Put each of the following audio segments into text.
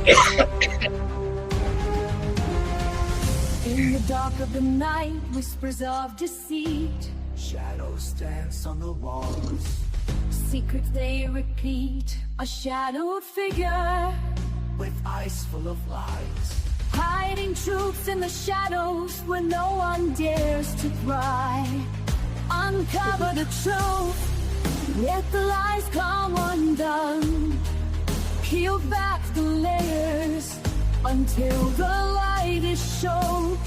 In the dark of the night, whispers of deceit, Shadows dance on the walls, secrets they repeat, a shadowed figure with eyes full of lies, hiding truths in the shadows where no one dares to pry. Uncover the truth, let the lies come undone. Peel back the layers until the light is shown.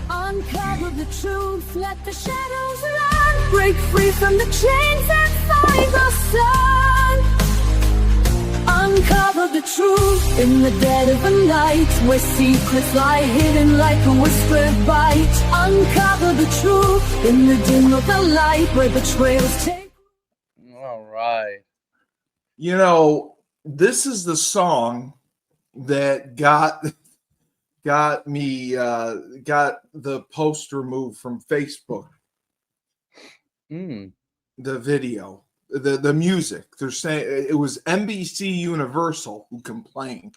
Uncover the truth, let the shadows run. Break free from the chains and find the sun. Uncover the truth in the dead of the night, where secrets lie hidden like a whispered bite. Uncover the truth in the dim of the light, where betrayals take. All right. You know, this is the song that got the post removed from Facebook. The video, the music. They're saying it was NBC Universal who complained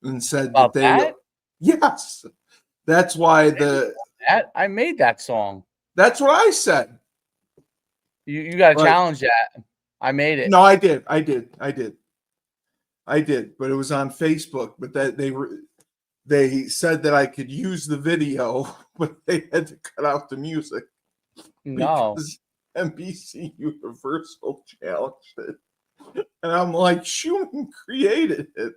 and said About that? Yes, that's why I made that song. That's what I said. You got to challenge that. I made it. No, I did, but it was on Facebook. But that they said that I could use the video, but they had to cut out the music. No, because NBC Universal challenged it, and I'm like, Schuman created it.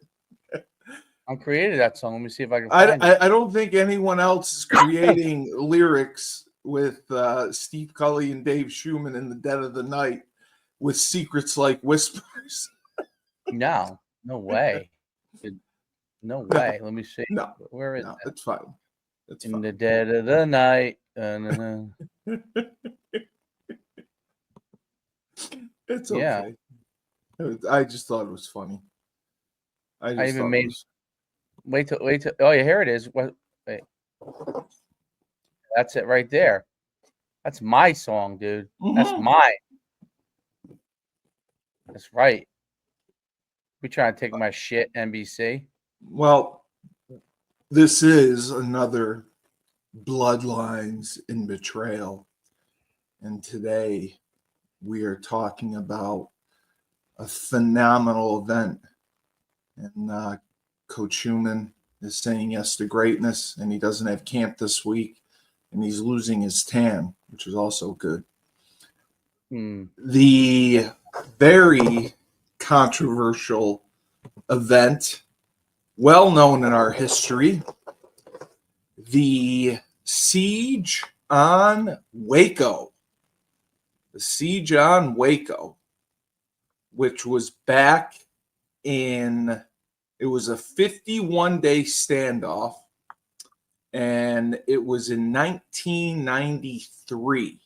I created that song. Let me see if I can find it. I don't think anyone else is creating lyrics with Steve Cully and Dave Schuman in the dead of the night with secrets like whispers. No way. No way. Let me see. No, where is no, it? It's fine. It's in fine. the dead of the night. It's okay. Yeah. I just thought it was funny. I even made. Wait till. Oh yeah, here it is. Wait. That's it right there. That's my song, dude. That's mine. That's right. We trying to take my shit, NBC. Well, this is another Bloodlines in Betrayal. And today we are talking about a phenomenal event. And Coach Schuman is saying yes to greatness, and he doesn't have camp this week, and he's losing his tan, which is also good. The very controversial event, well known in our history, the siege on Waco. The siege on Waco, which was back in, it was a 51-day standoff, and it was in 1993.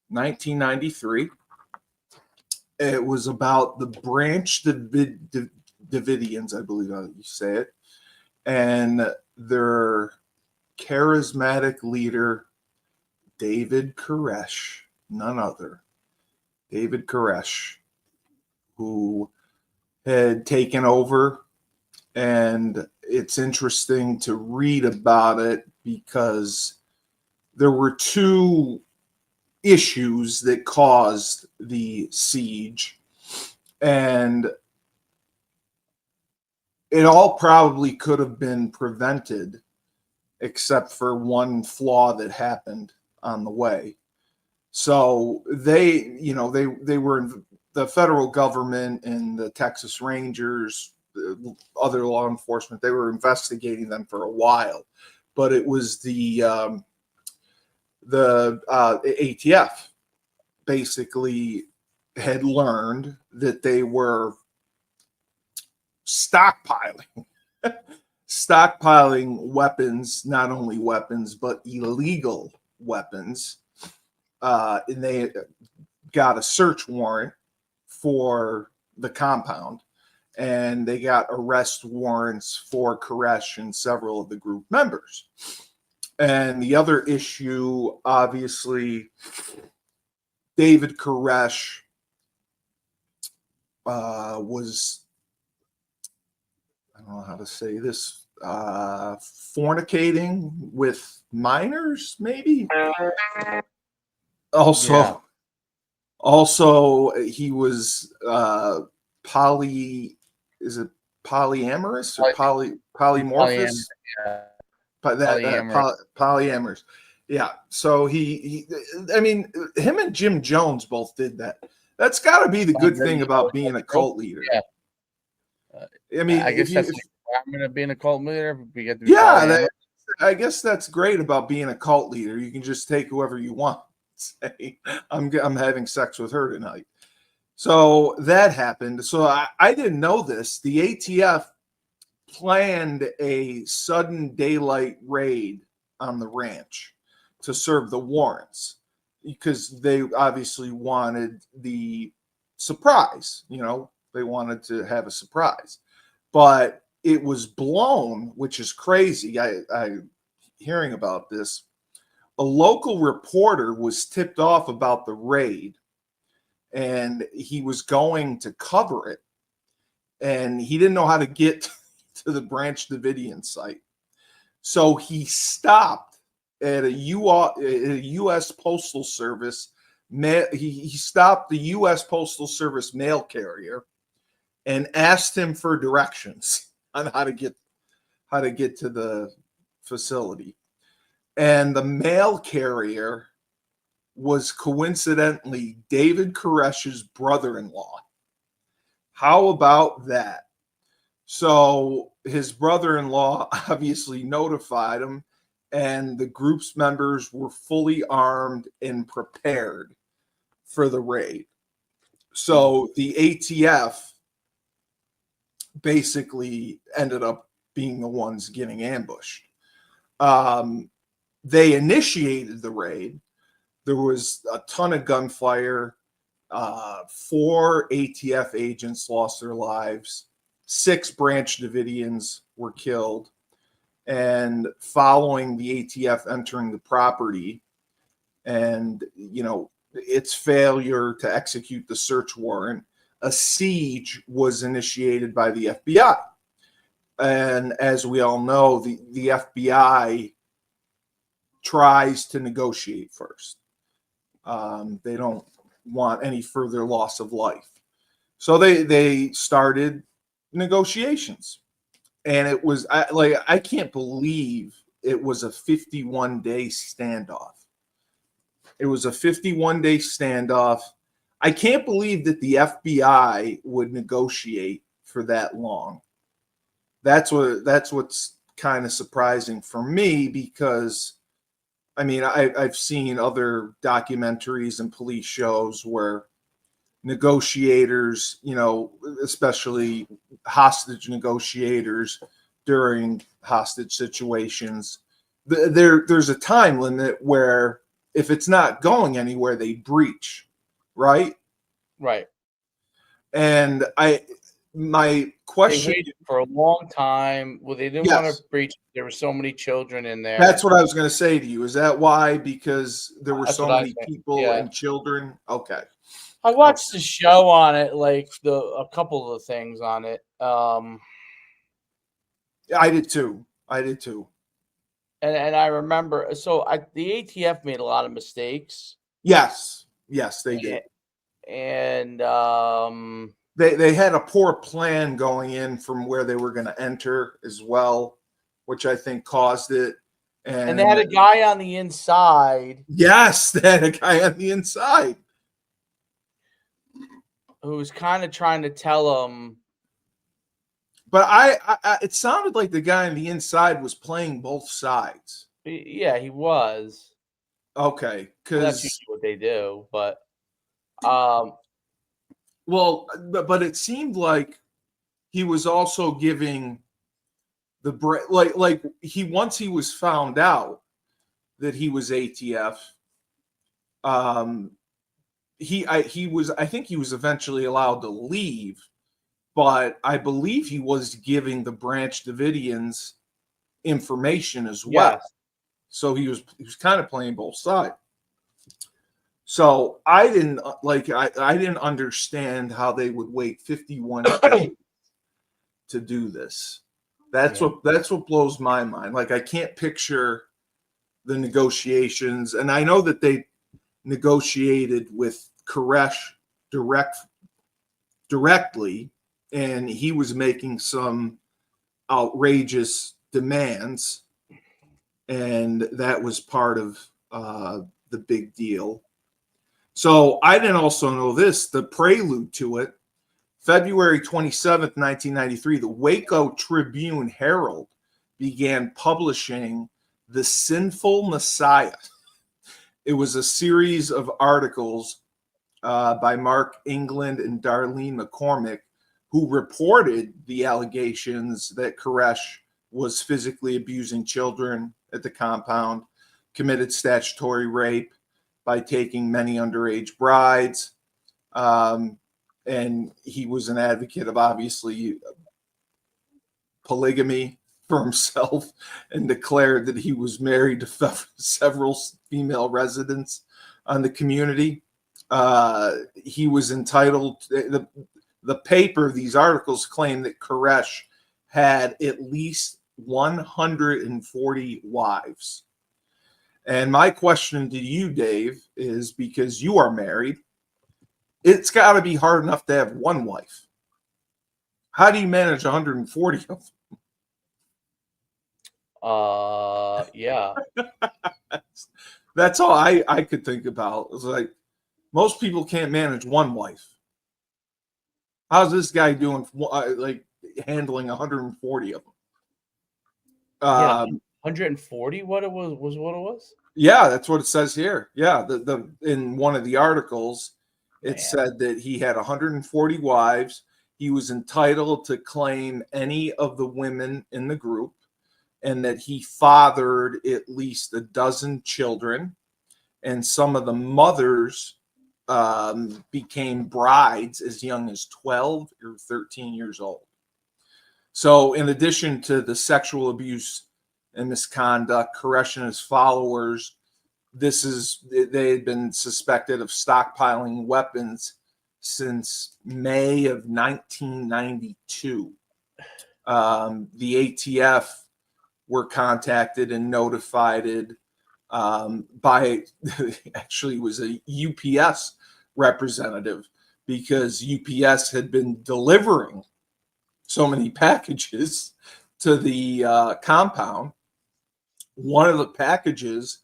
1993. It was about the Branch Davidians, I believe how you say it, and their charismatic leader, David Koresh, none other, David Koresh, who had taken over. And it's interesting to read about it because there were two issues that caused the siege, and it all probably could have been prevented except for one flaw that happened on the way. So they were in the federal government and the Texas Rangers, other law enforcement, they were investigating them for a while, but it was the ATF basically had learned that they were stockpiling weapons, not only weapons, but illegal weapons. And they got a search warrant for the compound, and they got arrest warrants for Koresh and several of the group members. And the other issue, obviously, David Koresh was, I don't know how to say this, fornicating with minors, maybe. Also, Yeah. also he was is it polyamorous or polymorphous? Yeah. Polyamorous. Yeah. So he, I mean, him and Jim Jones both did that. That's got to be the good thing about being a cult leader. Yeah. I mean, I guess if that's you, the requirement of being a cult leader. We get to be yeah, I guess that's great about being a cult leader. You can just take whoever you want. Say, I'm having sex with her tonight. So that happened. So I didn't know this. The ATF planned a sudden daylight raid on the ranch to serve the warrants because they obviously wanted the surprise. You know, they wanted to have a surprise, but it was blown, which is crazy. I hearing about this. A local reporter was tipped off about the raid and he was going to cover it. And he didn't know how to get to the Branch Davidian site. So he stopped at a U.S. Postal Service. He stopped the U.S. Postal Service mail carrier and asked him for directions on how to get to the facility. And the mail carrier was coincidentally David Koresh's brother-in-law. How about that? So his brother-in-law obviously notified him, and the group's members were fully armed and prepared for the raid. So the ATF basically ended up being the ones getting ambushed. They initiated the raid. There was a ton of gunfire. 4 ATF agents lost their lives. 6 Branch Davidians were killed. And following the ATF entering the property and, you know, its failure to execute the search warrant, a siege was initiated by the FBI. And as we all know, the FBI tries to negotiate first. They don't want any further loss of life. So they started negotiations. And it was I can't believe it was a 51-day standoff. It was a 51-day standoff. I can't believe that the FBI would negotiate for that long. That's what's kind of surprising for me, because I mean, I've seen other documentaries and police shows where negotiators, you know, especially hostage negotiators during hostage situations, there's a time limit where if it's not going anywhere, they breach, right? Right. And my question, they waited for a long time. Well, they didn't want to breach. There were so many children in there. That's what I was going to say to you. Is that why? Because there were so many people and children. Okay. I watched the show on it, like a couple of the things on it. I did too. And I remember, the ATF made a lot of mistakes. Yes, they did. And they had a poor plan going in from where they were going to enter as well, which I think caused it. And they had a guy on the inside. Yes, they had a guy on the inside who was kind of trying to tell them. But I it sounded like the guy on the inside was playing both sides. Yeah, he was. Okay, because that's usually what they do, but well, but it seemed like he was also giving the like he once he was found out that he was ATF. I think he was eventually allowed to leave, but I believe he was giving the Branch Davidians information as well. Yes. So he was kind of playing both sides. So I didn't understand how they would wait 51 days to do this. That's what blows my mind. Like, I can't picture the negotiations, and I know that they negotiated with Koresh directly, and he was making some outrageous demands, and that was part of the big deal. So I didn't also know this, the prelude to it. February 27th, 1993, the Waco Tribune Herald began publishing The Sinful Messiah. It was a series of articles by Mark England and Darlene McCormick, who reported the allegations that Koresh was physically abusing children at the compound, committed statutory rape by taking many underage brides, and he was an advocate of, obviously, polygamy for himself, and declared that he was married to several female residents on the community. He was entitled, the paper, these articles claim that Koresh had at least 140 wives. And my question to you, Dave, is, because you are married, it's got to be hard enough to have one wife. How do you manage 140 of them? Yeah. That's all I could think about. It was like, most people can't manage one wife. How's this guy doing, like, handling 140 of them? Yeah, 140. What it was what it was? Yeah, that's what it says here. Yeah, the in one of the articles, it said that he had 140 wives. He was entitled to claim any of the women in the group, and that he fathered at least a dozen children, and some of the mothers became brides as young as 12 or 13 years old. So in addition to the sexual abuse and misconduct, Koresh and his followers, they had been suspected of stockpiling weapons since May of 1992. The ATF were contacted and notified by, actually, it was a UPS representative, because UPS had been delivering so many packages to the compound. One of the packages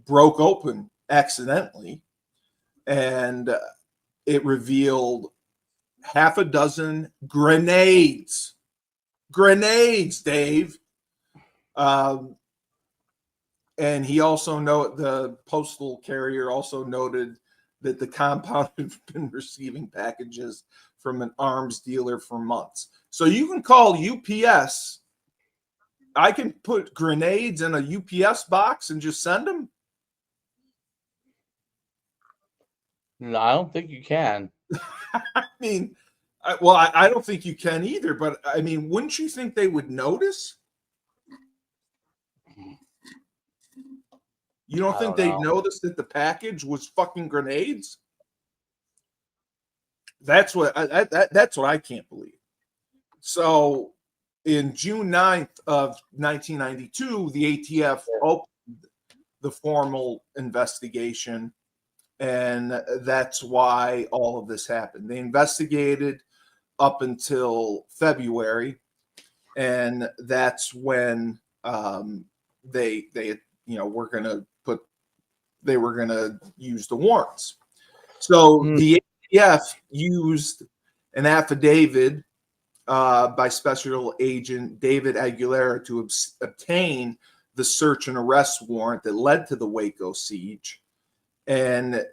broke open accidentally, and it revealed half a dozen grenades. Grenades, Dave. And he also the postal carrier also noted that the compound had been receiving packages from an arms dealer for months. So you can call UPS. I can put grenades in a UPS box and just send them. No, I don't think you can. I mean, I don't think you can either, but I mean, wouldn't you think they would notice? You don't think they'd notice that the package was fucking grenades? That's what I can't believe. So in June 9th of 1992, the ATF opened the formal investigation, and that's why all of this happened. They investigated up until February, and that's when they were going to use the warrants. So the ATF used an affidavit by Special Agent David Aguilera to obtain the search and arrest warrant that led to the Waco siege. And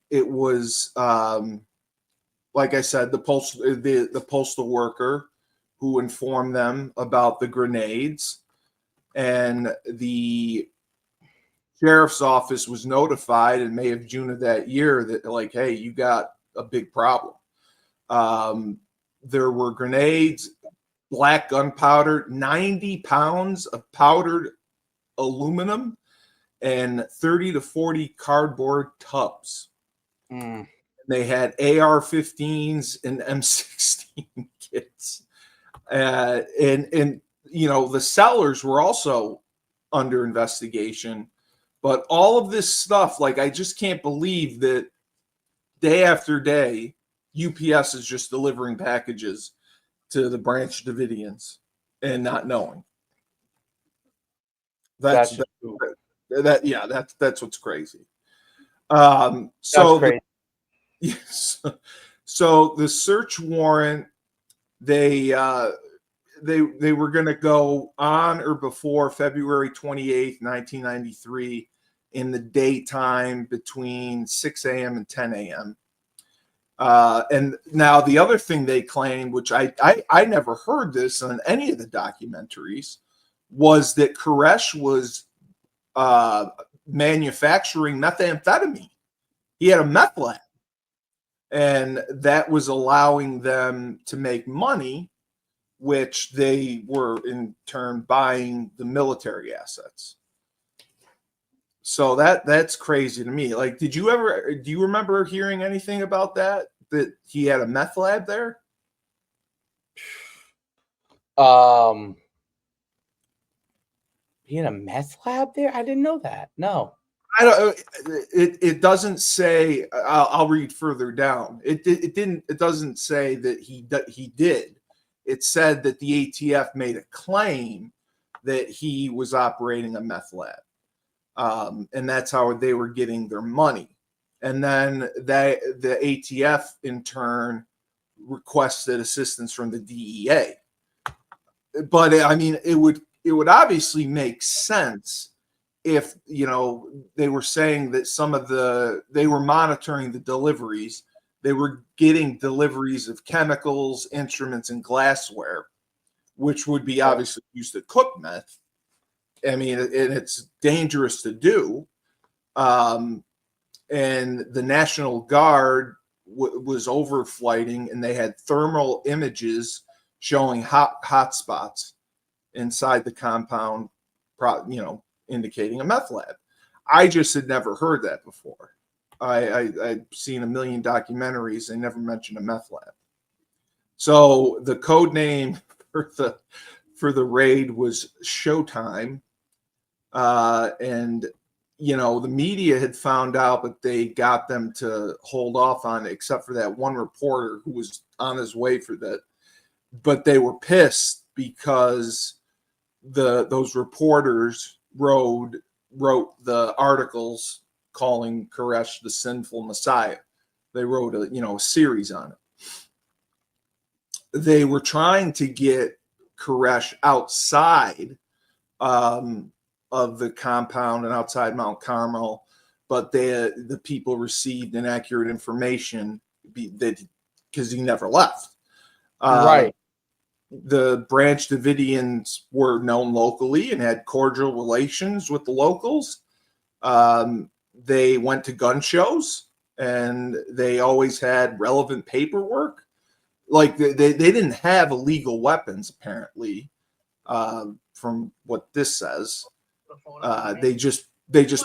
it was, like I said, the postal worker who informed them about the grenades, and the sheriff's office was notified in May of June of that year that, like, hey, you got a big problem. There were grenades, black gunpowder, 90 pounds of powdered aluminum, and 30 to 40 cardboard tubs. They had AR-15s and M16 kits. And the sellers were also under investigation. But all of this stuff, like, I just can't believe that day after day, UPS is just delivering packages to the Branch Davidians and not knowing. That's what's crazy. So That's crazy. Yes. So the search warrant, they were going to go on or before February 28th, 1993, in the daytime between 6 a.m. and 10 a.m. And now the other thing they claimed, which I never heard this on any of the documentaries, was that Koresh was manufacturing methamphetamine. He had a meth lab, and that was allowing them to make money, which they were in turn buying the military assets. So that's crazy to me. Like, do you remember hearing anything about that he had a meth lab there? He had a meth lab there? I didn't know that. No. I don't. It doesn't say. I'll read further down. It doesn't say that he did. It said that the ATF made a claim that he was operating a meth lab, and that's how they were getting their money. And then the ATF in turn requested assistance from the DEA. But I mean, it would obviously make sense if they were saying that they were monitoring the deliveries. They were getting deliveries of chemicals, instruments, and glassware, which would be obviously used to cook meth. I mean, and it's dangerous to do. And the National Guard was overflighting, and they had thermal images showing hot spots inside the compound, indicating a meth lab. I just had never heard that before. I've seen a million documentaries. They never mentioned a meth lab. So the code name for the raid was Showtime. And the media had found out, but they got them to hold off on it, except for that one reporter who was on his way for that. But they were pissed because those reporters wrote the articles calling Koresh the sinful Messiah. They wrote a series on it. They were trying to get Koresh outside of the compound and outside Mount Carmel, but the people received inaccurate information because he never left. Right. The Branch Davidians were known locally and had cordial relations with the locals. They went to gun shows, and they always had relevant paperwork. Like they didn't have illegal weapons, apparently, from what this says. They just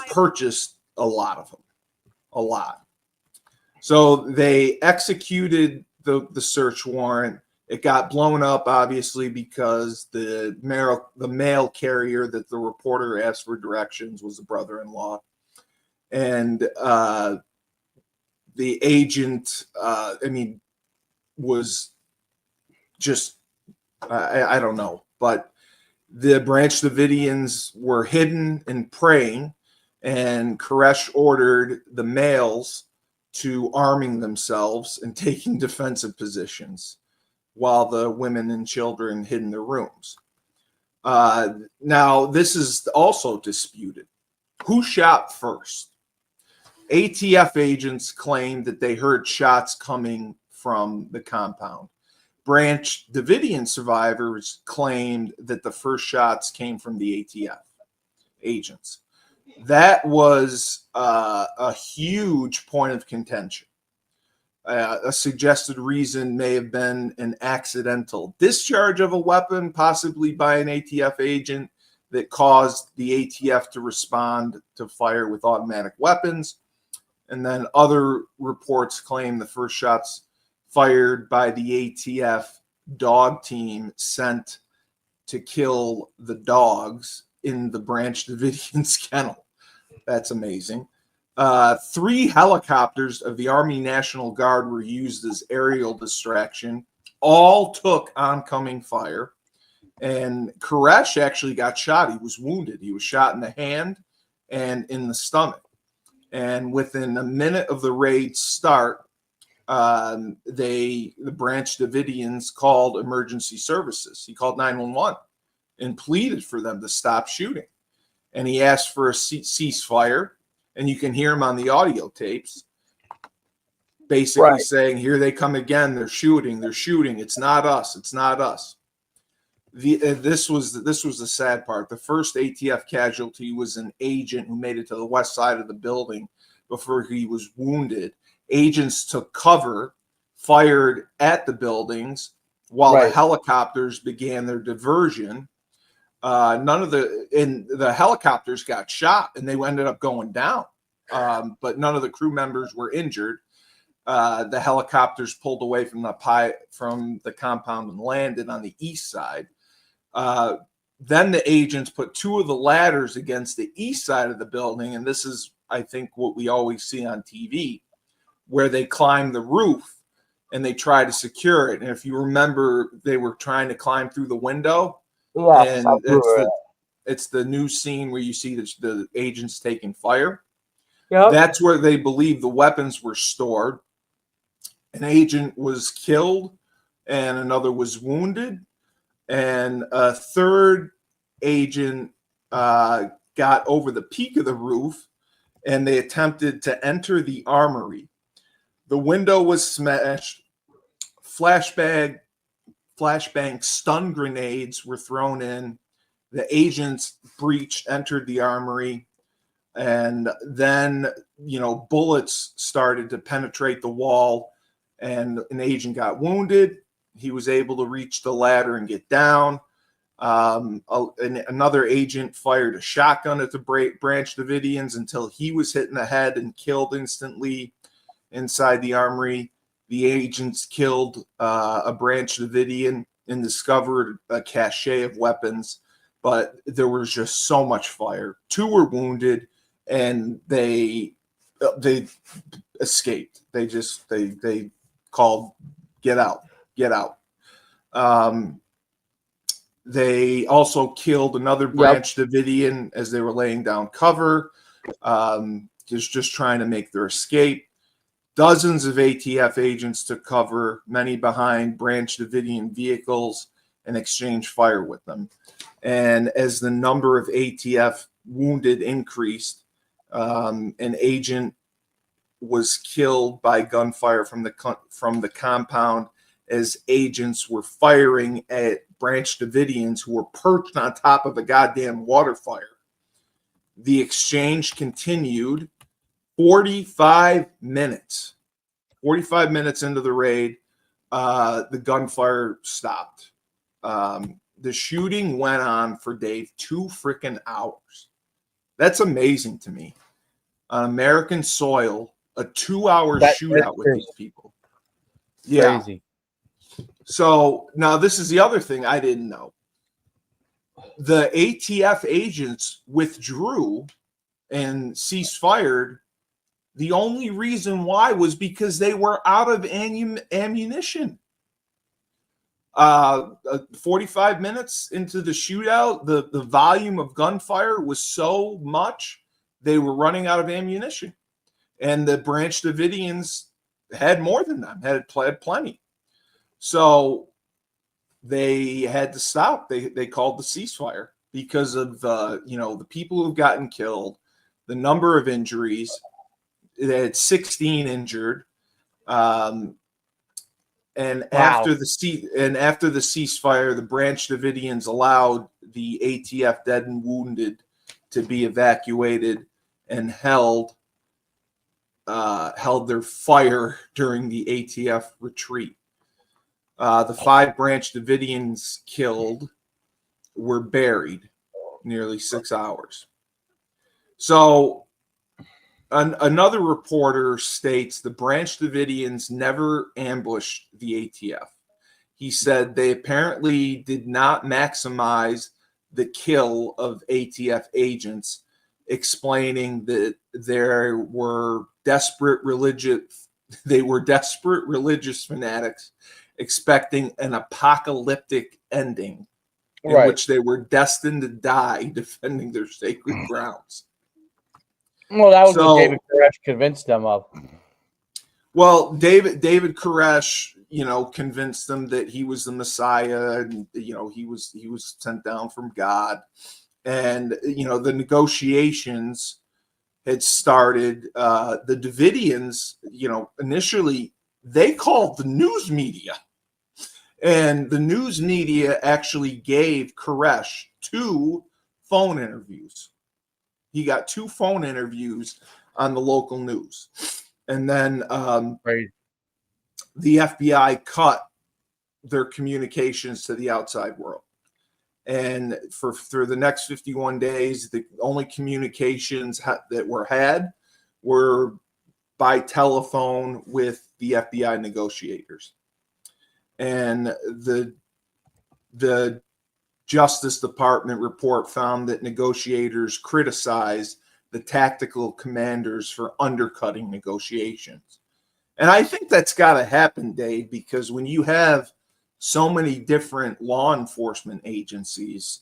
purchased a lot of them, a lot. So they executed the search warrant. It got blown up, obviously, because the mail carrier that the reporter asked for directions was the brother-in-law. And the agent, was just, I don't know. But the Branch Davidians were hidden and praying, and Koresh ordered the males to arming themselves and taking defensive positions, while the women and children hid in their rooms. Now, this is also disputed. Who shot first? ATF agents claimed that they heard shots coming from the compound. Branch Davidian survivors claimed that the first shots came from the ATF agents. That was a huge point of contention. A suggested reason may have been an accidental discharge of a weapon, possibly by an ATF agent, that caused the ATF to respond to fire with automatic weapons. And then other reports claim the first shots fired by the ATF dog team sent to kill the dogs in the Branch Davidians kennel. That's amazing. 3 helicopters of the Army National Guard were used as aerial distraction. All took oncoming fire. And Koresh actually got shot. He was wounded. He was shot in the hand and in the stomach. And within a minute of the raid's start, the Branch Davidians called emergency services. He called 911 and pleaded for them to stop shooting. And he asked for a ceasefire. And you can hear him on the audio tapes basically saying, here they come again. They're shooting. They're shooting. It's not us. It's not us. This was the sad part. The first ATF casualty was an agent who made it to the west side of the building before he was wounded. Agents took cover, fired at the buildings while the helicopters began their diversion. None of the helicopters got shot and they ended up going down, but none of the crew members were injured. The helicopters pulled away from the compound and landed on the east side. Then the agents put 2 of the ladders against the east side of the building, and this is, I think, what we always see on TV, where they climb the roof and they try to secure it. And if you remember, they were trying to climb through the window. Yes, and it's the new scene where you see the agents taking fire. Yep. That's where they believe the weapons were stored. An agent was killed and another was wounded. And a third agent got over the peak of the roof and they attempted to enter the armory. The window was smashed. Flashbang stun grenades were thrown in. The agents breached, entered the armory, and then, bullets started to penetrate the wall, and an agent got wounded. He was able to reach the ladder and get down. Another agent fired a shotgun at the Branch Davidians until he was hit in the head and killed instantly inside the armory. The agents killed a Branch Davidian and discovered a cache of weapons, but there was just so much fire. 2 were wounded, and they escaped. They called, get out. They also killed another Branch Davidian as they were laying down cover, just trying to make their escape. Dozens of ATF agents took cover, many behind Branch Davidian vehicles, and exchanged fire with them. And as the number of ATF wounded increased, an agent was killed by gunfire from the compound as agents were firing at Branch Davidians who were perched on top of a goddamn water fire. The exchange continued 45 minutes. 45 minutes into the raid, the gunfire stopped. The shooting went on for, Dave, 2 freaking hours. That's amazing to me. On American soil, a 2-hour shootout with these people. Yeah. Crazy. So now this is the other thing I didn't know. The ATF agents withdrew and ceased fire. The only reason why was because they were out of ammunition. 45 minutes into the shootout, the volume of gunfire was so much they were running out of ammunition. And the Branch Davidians had more than them, had plenty. So they had to stop. They called the ceasefire because of the people who've gotten killed, the number of injuries. They had 16 injured. And after the ceasefire, the Branch Davidians allowed the ATF dead and wounded to be evacuated and held their fire during the ATF retreat. The 5 Branch Davidians killed were buried nearly 6 hours. So another reporter states the Branch Davidians never ambushed the ATF. he said they apparently did not maximize the kill of ATF agents, explaining that there were desperate religious fanatics expecting an apocalyptic ending in Right. which they were destined to die defending their sacred grounds. Well, that was what So- David Koresh convinced them of. Well, David Koresh, convinced them that he was the Messiah, and he was sent down from God, and the negotiations had started. The Davidians, initially they called the news media, and the news media actually gave Koresh 2 phone interviews. He got 2 phone interviews on the local news. And then Right. the FBI cut their communications to the outside world. And for the next 51 days, the only communications that were had were by telephone with the FBI negotiators. And the Justice Department report found that negotiators criticized the tactical commanders for undercutting negotiations. And I think that's got to happen, Dave, because when you have so many different law enforcement agencies,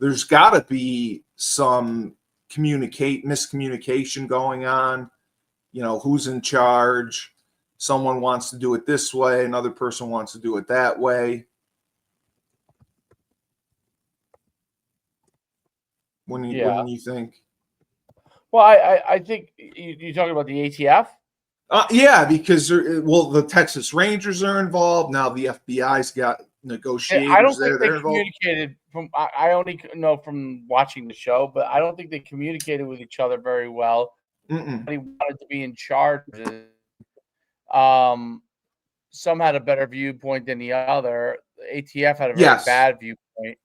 there's got to be some miscommunication going on. Who's in charge? Someone wants to do it this way, another person wants to do it that way. Wouldn't you think? Well, I think you're talking about the ATF. Yeah, because the Texas Rangers are involved now. The FBI's got negotiators I don't there. think they communicated from. I only know from watching the show, but I don't think they communicated with each other very well. Mm-mm. He wanted to be in charge. Some had a better viewpoint than the other. The ATF had a very bad viewpoint.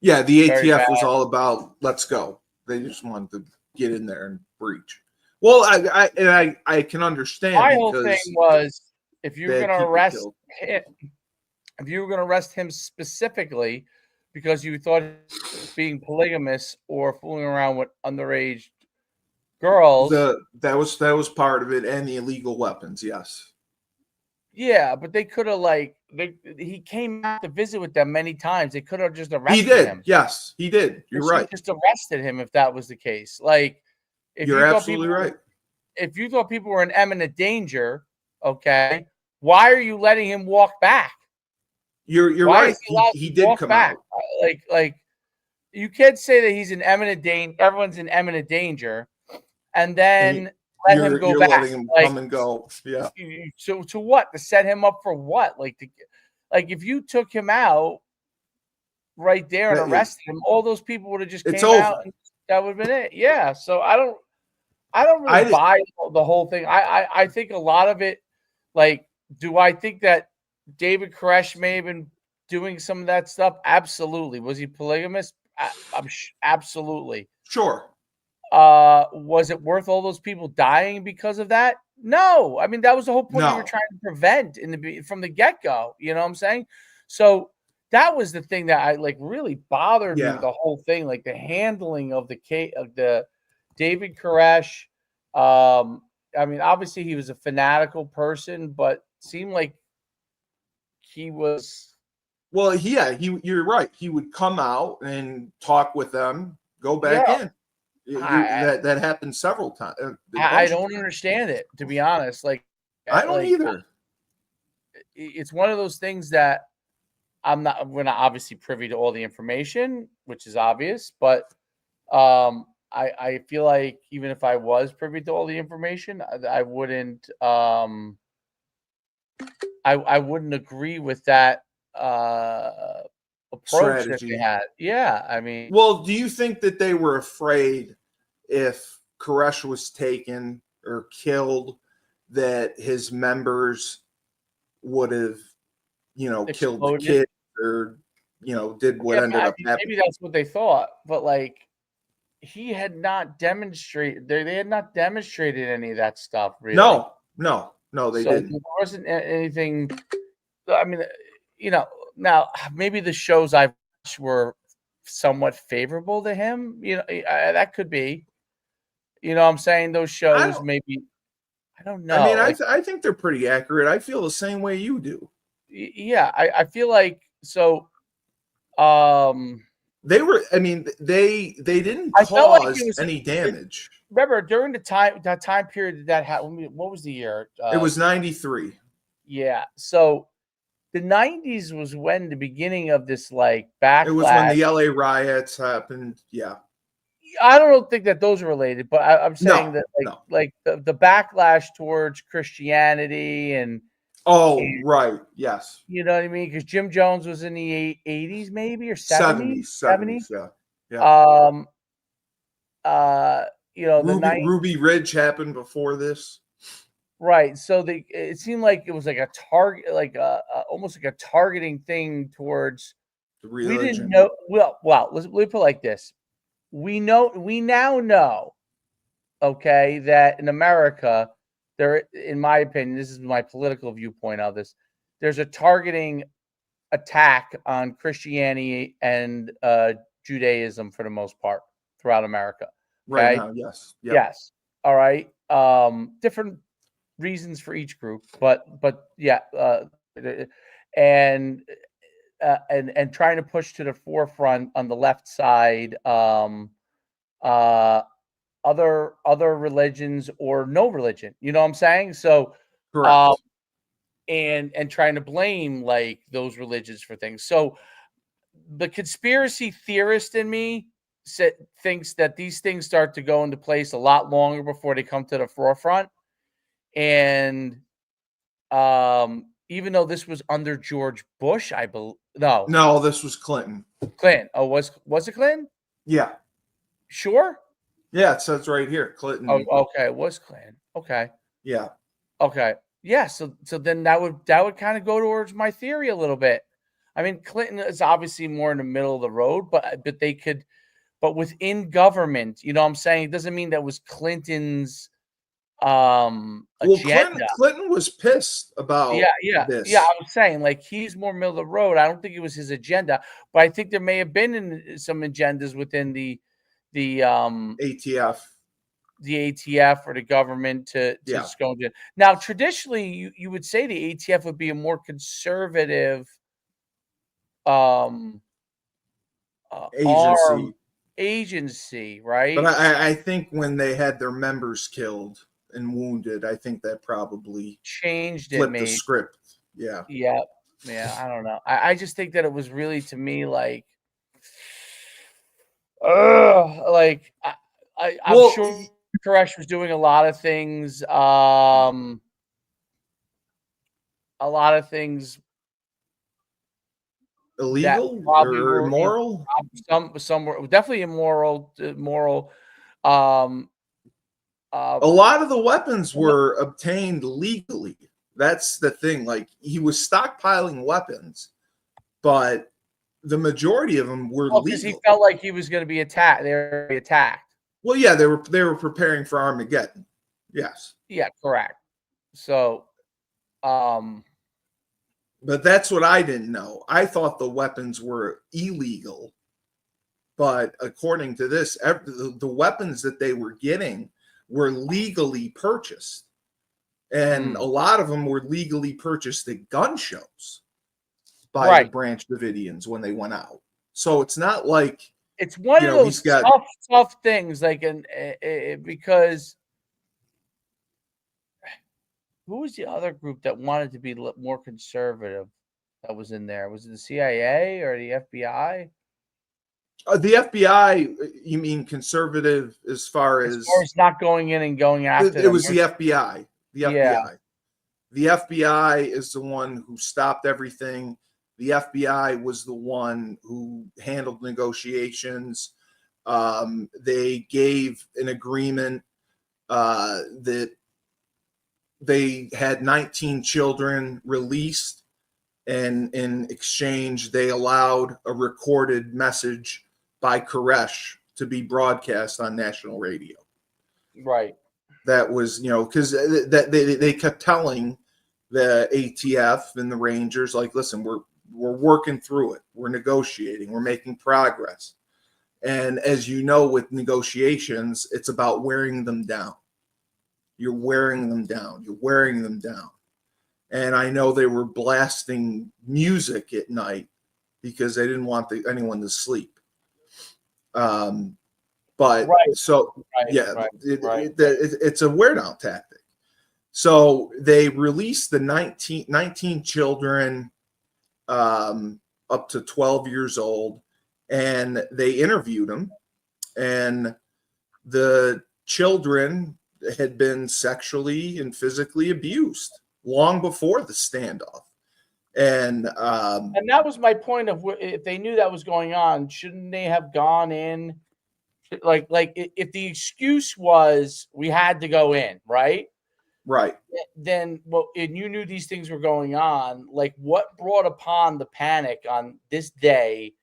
Yeah, the Very ATF was bad. all about let's go. They just wanted to get in there and breach. Well, I can understand. My whole thing was if you were they going to had people arrest killed. him, if you were going to arrest him specifically because you thought being polygamous or fooling around with underage girls, that was part of it, and the illegal weapons. Yes. yeah, but they could have he came out to visit with them many times. They could have just arrested He did. him. Yes, he did. You're right. Just arrested him if that was the case. Like, if You're you thought absolutely right. If you thought people were in imminent danger, okay, why are you letting him walk back? You're Why right. is he allowed He to did walk come back? out. Like you can't say that he's in imminent danger. Everyone's in imminent danger, and then let him go You're back. letting him come and go. Yeah. So to what? To set him up for what? Like if you took him out right there and arrested him, all those people would have just came out, and that would have been it. Yeah. So I don't really buy the whole thing. I think a lot of it, do I think that David Koresh may have been doing some of that stuff? Absolutely. Was he polygamous? Absolutely. Sure. Was it worth all those people dying because of that? No. I mean, that was the whole point you were trying to prevent from the get-go. You know what I'm saying? So that was the thing that really bothered me with the whole thing, like the handling of the David Koresh. I mean, obviously he was a fanatical person, but seemed like he was. Well, yeah, you're right. He would come out and talk with them, go back in. That happened several times. I don't understand it, to be honest. I don't either. It's one of those things that we're not obviously privy to all the information, which is obvious, but I feel like even if I was privy to all the information, I wouldn't I wouldn't agree with that approach strategy that they had. Yeah, I mean, well, do you think that they were afraid if Koresh was taken or killed that his members would have, killed the kid or, did what ended up happening? Maybe that's what they thought, but he had not demonstrated. They had not demonstrated any of that stuff. Really, no, they didn't. There wasn't anything. I mean, now maybe the shows I've watched were somewhat favorable to him. That could be. I'm saying those shows maybe. I don't know. I mean, I think they're pretty accurate. I feel the same way you do. Yeah, I feel like so. They were. I mean, they didn't I felt like cause any damage. Remember during that time period that happened. What was the year? It was 93. Yeah. So the 90s was when the beginning of this like backlash. It was when the LA riots happened. Yeah. I don't think that those are related, but I'm saying that like the backlash towards Christianity and right, yes, you know what I mean, because Jim Jones was in the 80s maybe or 70s, yeah. Ruby Ridge happened before this, right? So it seemed like it was like a target, like almost like a targeting thing towards the religion. We didn't know. Well, let me put it like this. We now know, okay, that in America, there, in my opinion, this is my political viewpoint of this, there's a targeting attack on Christianity and Judaism for the most part throughout America. Okay? Right now, yes. Yep. Yes. All right. Different reasons for each group, but yeah, and trying to push to the forefront on the left side other religions or no religion, you know what I'm saying? So correct. And trying to blame like those religions for things. So the conspiracy theorist in me thinks that these things start to go into place a lot longer before they come to the forefront. And even though this was under George Bush, I believe. No, this was Clinton. Clinton. Oh, was it Clinton? Yeah. Sure. Yeah, it says right here, Clinton. Oh, okay, it was Clinton. Okay. Yeah. Okay. Yeah. So then that would kind of go towards my theory a little bit. I mean, Clinton is obviously more in the middle of the road, but they could, but within government, you know what I'm saying? It doesn't mean that was Clinton's agenda. Clinton was pissed about this. Yeah, I was saying like he's more middle of the road. I don't think it was his agenda, but I think there may have been some agendas within the ATF, or the government to just go into. Now traditionally you would say the ATF would be a more conservative agency, right? But I think when they had their members killed and wounded, I think that probably changed flipped the script. Yeah. I don't know. I just think that it was really, to me, like I'm sure Koresh was doing a lot of things illegal or immoral. Some were definitely immoral. A lot of the weapons were obtained legally. That's the thing. Like, he was stockpiling weapons, but the majority of them were legal. Because he felt like he was going to be attacked. They were attacked. Well, yeah, they were preparing for Armageddon. Yes. Yeah, correct. So, but that's what I didn't know. I thought the weapons were illegal, but according to this, the weapons that they were getting were legally purchased, and a lot of them were legally purchased at gun shows by the Branch Davidians when they went out. So it's not like it's one of those tough things, like, because who was the other group that wanted to be more conservative that was in there? Was it the CIA or the FBI? The FBI, you mean conservative as far as not going in and going after it was the FBI. The FBI. The FBI is the one who stopped everything. The FBI was the one who handled negotiations. They gave an agreement that they had 19 children released, and in exchange, they allowed a recorded message by Koresh to be broadcast on national radio. Right. That was, because they kept telling the ATF and the Rangers, like, listen, working through it. We're negotiating. We're making progress. And as you know, with negotiations, it's about wearing them down. You're wearing them down. You're wearing them down. And I know they were blasting music at night because they didn't want anyone to sleep. But Right. so, Right, yeah, right, it's a wear down tactic. So they released the 19 children up to 12 years old, and they interviewed them. And the children had been sexually and physically abused long before the standoff. And that was my point of if they knew that was going on, shouldn't they have gone in? Like if the excuse was we had to go in, right? Right. Then, and you knew these things were going on. Like, what brought upon the panic on this day?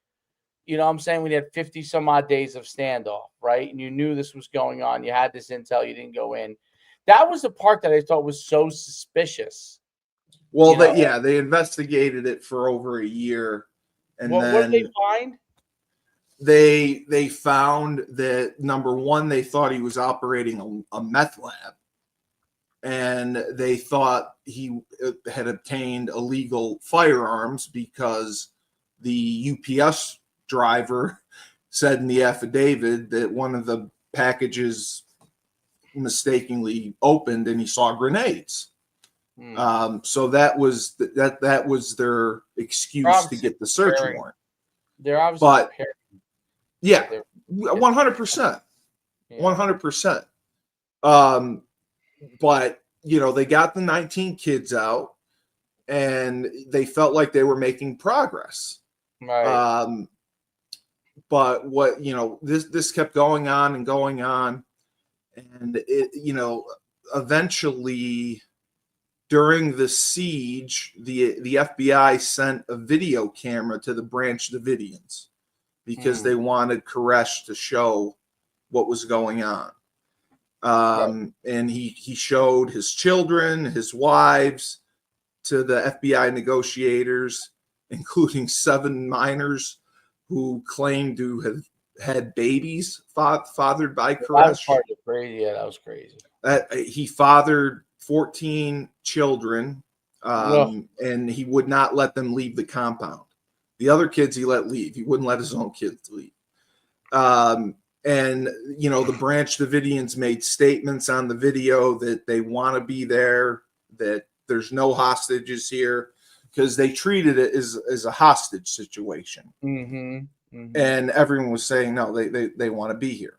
You know what I'm saying? We had 50 some odd days of standoff, right? And you knew this was going on. You had this intel. You didn't go in. That was the part that I thought was so suspicious. Well, they investigated it for over a year. And what did they find? They found that, number one, they thought he was operating a meth lab. And they thought he had obtained illegal firearms because the UPS driver said in the affidavit that one of the packages mistakenly opened and he saw grenades. So that was their excuse to get the search warrant. They're obviously prepared. Yeah, 100%. 100%. But, they got the 19 kids out and they felt like they were making progress. Right. But what, this kept going on and going on. And it, eventually during the siege, the FBI sent a video camera to the Branch Davidians because they wanted Koresh to show what was going on. And he showed his children, his wives to the FBI negotiators, including 7 minors who claimed to have had babies fathered by Koresh. That was crazy. Yeah, that was crazy. He fathered 14 children, and he would not let them leave the compound. The other kids he let leave. He wouldn't let his own kids leave. And, the Branch Davidians made statements on the video that they want to be there, that there's no hostages here, because they treated it as a hostage situation. And everyone was saying, no, they want to be here.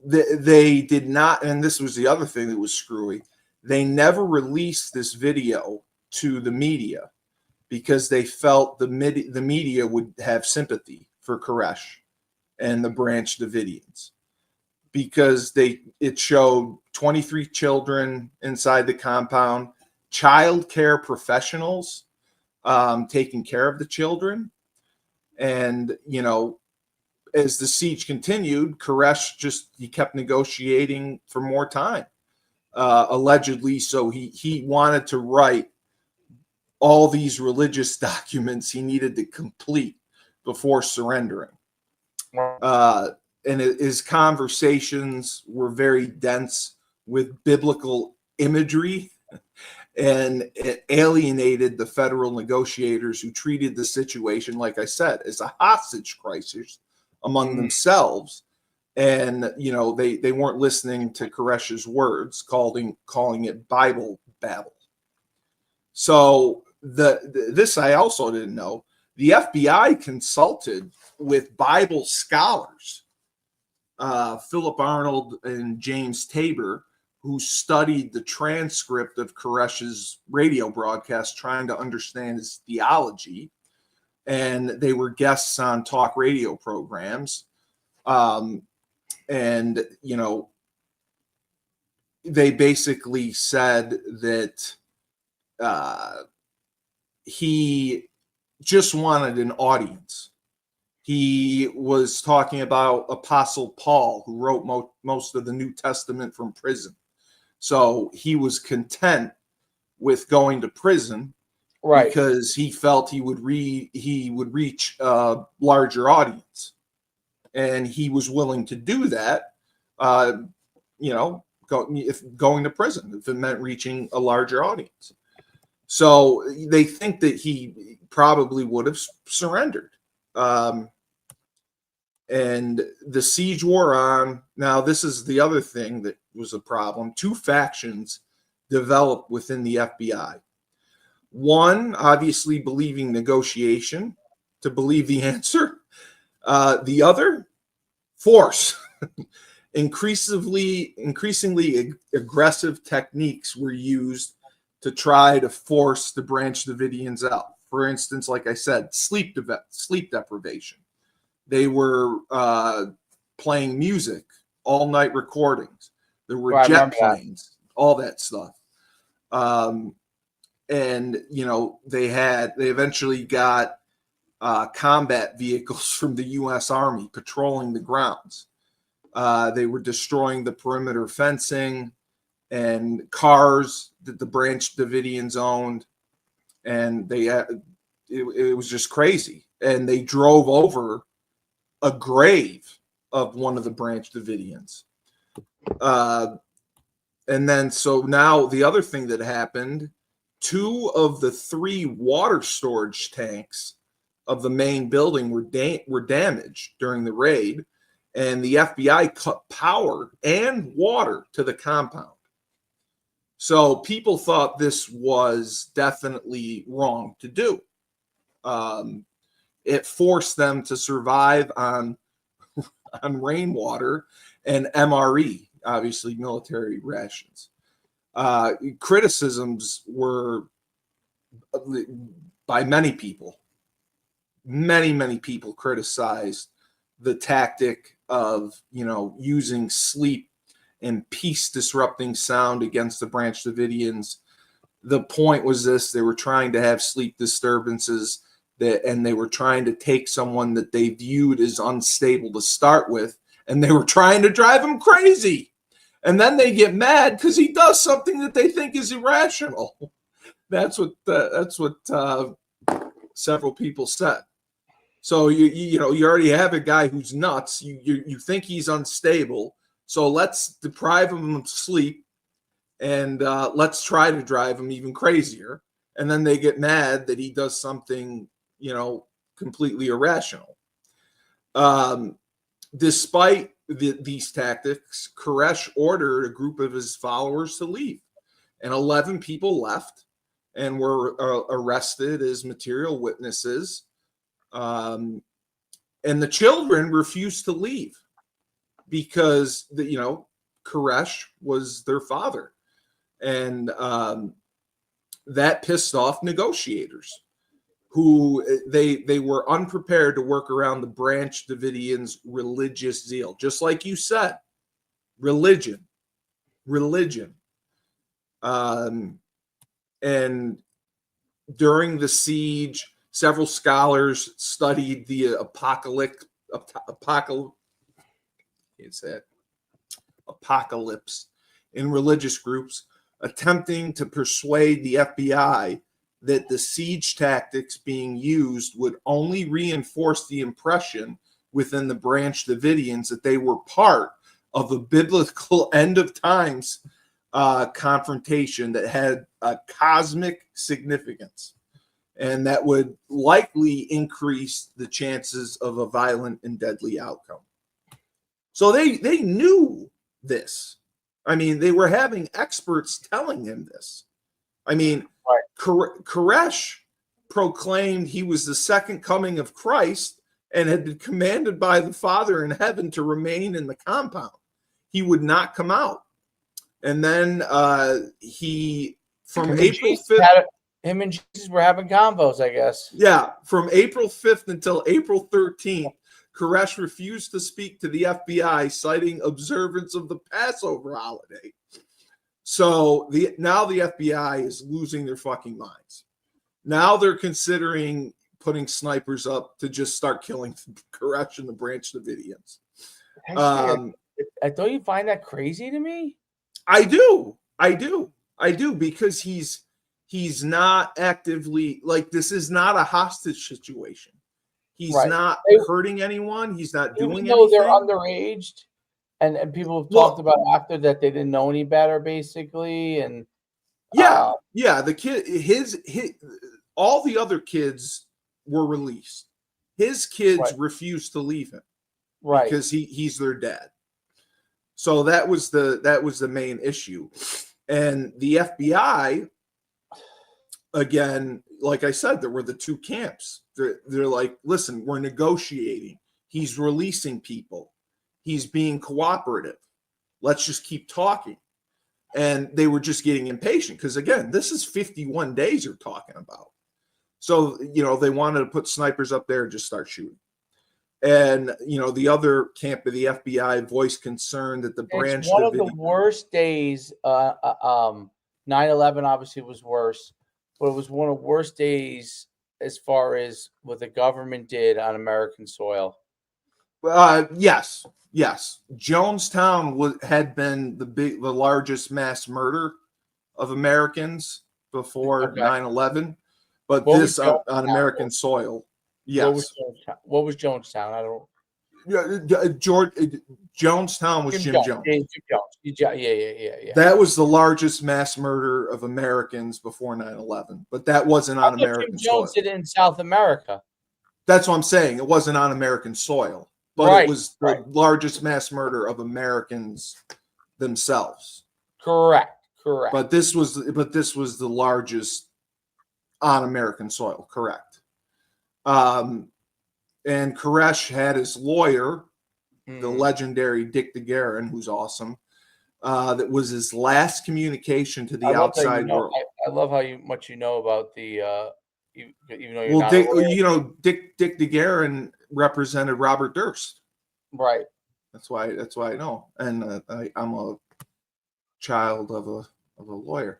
They did not, and this was the other thing that was screwy, they never released this video to the media because they felt the media would have sympathy for Koresh and the Branch Davidians, because it showed 23 children inside the compound, child care professionals taking care of the children. And, as the siege continued, Koresh he kept negotiating for more time, allegedly. So he wanted to write all these religious documents he needed to complete before surrendering. And his conversations were very dense with biblical imagery, and it alienated the federal negotiators who treated the situation, like I said, as a hostage crisis among themselves. And, they weren't listening to Koresh's words, calling it Bible babble. So this I also didn't know. The FBI consulted with Bible scholars, Philip Arnold and James Tabor, who studied the transcript of Koresh's radio broadcast, trying to understand his theology. And they were guests on talk radio programs. And, they basically said that he just wanted an audience. He was talking about Apostle Paul, who wrote most of the New Testament from prison. So he was content with going to prison right? Because he felt he would reach a larger audience, and he was willing to do that. Going to prison if it meant reaching a larger audience. So they think that he probably would have surrendered. And the siege wore on. Now, this is the other thing that was a problem. Two factions developed within the FBI. One, obviously believing negotiation to believe the answer. The other, force. Increasingly aggressive techniques were used to try to force the Branch Davidians out. For instance, like I said, sleep deprivation. They were playing music, all-night recordings. There were jet planes, all that stuff. And they eventually got combat vehicles from the U.S. Army patrolling the grounds. They were destroying the perimeter fencing and cars that the Branch Davidians owned, and it was just crazy. And they drove over a grave of one of the Branch Davidians. And then, so now the other thing that happened, 2 of the 3 water storage tanks of the main building were damaged during the raid, and the FBI cut power and water to the compound. So people thought this was definitely wrong to do. It forced them to survive on rainwater and MRE, obviously military rations. Criticisms were by many people. Many people criticized the tactic of, using sleep and peace disrupting sound against the Branch Davidians. The point was this: they were trying to have sleep disturbances, and they were trying to take someone that they viewed as unstable to start with, and they were trying to drive him crazy. And then they get mad because he does something that they think is irrational. That's what several people said. So you already have a guy who's nuts. You think he's unstable, so let's deprive him of sleep, and let's try to drive him even crazier. And then they get mad that he does something, completely irrational. Despite these tactics, Koresh ordered a group of his followers to leave, and 11 people left and were arrested as material witnesses. And the children refused to leave because Koresh was their father, and that pissed off negotiators, who they were unprepared to work around the Branch Davidians' religious zeal. Just like you said, religion. And during the siege, several scholars studied the apocalypse in religious groups, attempting to persuade the FBI that the siege tactics being used would only reinforce the impression within the Branch Davidians that they were part of a biblical end of times confrontation that had a cosmic significance, and that would likely increase the chances of a violent and deadly outcome. So they knew this. I mean, they were having experts telling him this. I mean, right. Koresh proclaimed he was the second coming of Christ and had been commanded by the Father in heaven to remain in the compound. He would not come out. And then from April 5th, him and Jesus were having combos, I guess. Yeah, from April 5th until April 13th, Koresh refused to speak to the FBI, citing observance of the Passover holiday. So now the FBI is losing their fucking minds. Now they're considering putting snipers up to just start killing Koresh and the Branch Davidians. Don't you find that crazy to me? I do, because he's he's not actively, like, this is not a hostage situation. He's not hurting anyone. He's not doing anything. Even though they're underaged, and people have talked about after that they didn't know any better, basically. And yeah, the kid, his all the other kids were released. His kids refused to leave him, because he's their dad. So that was the main issue. And the FBI, again, like I said, there were the two camps. They're like, listen, we're negotiating. He's releasing people. He's being cooperative. Let's just keep talking. And they were just getting impatient because, again, this is 51 days you're talking about. So, they wanted to put snipers up there and just start shooting. And, the other camp of the FBI voiced concern that the Branch Davidians. One of the worst days, 9/11 obviously was worse, but it was one of the worst days as far as what the government did on American soil. Yes. Jonestown had been the largest mass murder of Americans before 9/11, but this on American soil. Yes. What was Jonestown? I don't. Jonestown was Jim Jones. Jim Jones. Yeah. That was the largest mass murder of Americans before 9/11, but that wasn't on American soil. Jim Jones did it in South America. That's what I'm saying. It wasn't on American soil, but it was the largest mass murder of Americans themselves. Correct. But this was the largest on American soil. Correct. And Koresh had his lawyer, the legendary Dick DeGuerin, who's awesome. That was his last communication to the outside world. I love how much you know about the. Even though you're not Dick DeGuerin represented Robert Durst. Right. That's why I know, and I'm a child of a lawyer.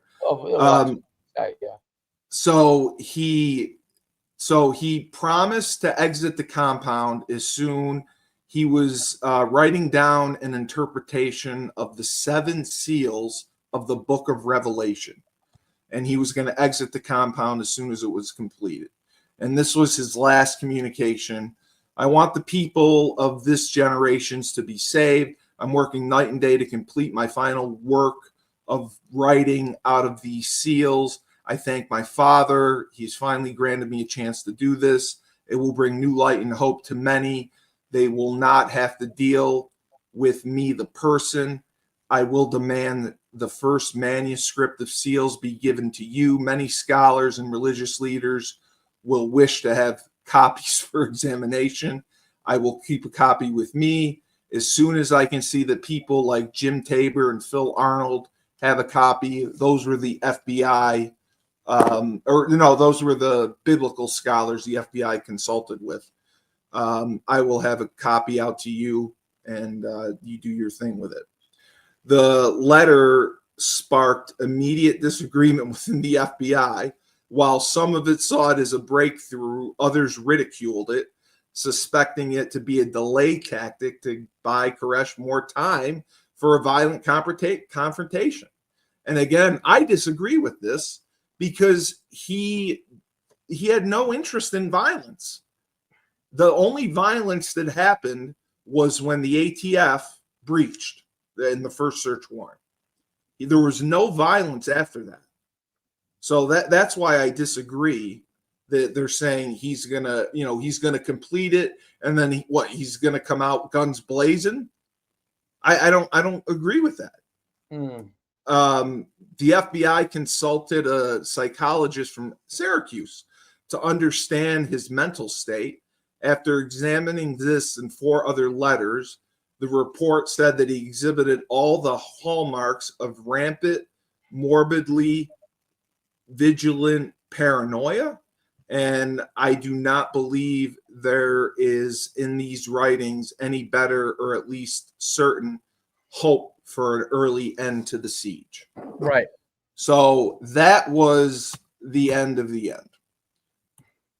So he promised to exit the compound as soon. He was writing down an interpretation of the 7 seals of the Book of Revelation, and he was going to exit the compound as soon as it was completed. And this was his last communication. I want the people of this generations to be saved. I'm working night and day to complete my final work of writing out of these seals. I thank my Father. He's finally granted me a chance to do this. It will bring new light and hope to many. They will not have to deal with me, the person. I will demand the first manuscript of seals be given to you. Many scholars and religious leaders will wish to have copies for examination. I will keep a copy with me. As soon as I can see that people like Jim Tabor and Phil Arnold have a copy, those were the FBI. Those were the biblical scholars the FBI consulted with. I will have a copy out to you, and you do your thing with it. The letter sparked immediate disagreement within the FBI. While some of it saw it as a breakthrough, others ridiculed it, suspecting it to be a delay tactic to buy Koresh more time for a violent confrontation. And again, I disagree with this, because he had no interest in violence. The only violence that happened was when the ATF breached in the first search warrant. There was no violence after that. So that's why I disagree that they're saying he's gonna complete it, and then he's gonna come out guns blazing. I don't agree with that. The FBI consulted a psychologist from Syracuse to understand his mental state. After examining this and 4 other letters, the report said that he exhibited all the hallmarks of rampant, morbidly vigilant paranoia. And I do not believe there is in these writings any better, or at least certain, hope for an early end to the siege. Right. So that was the end of the end.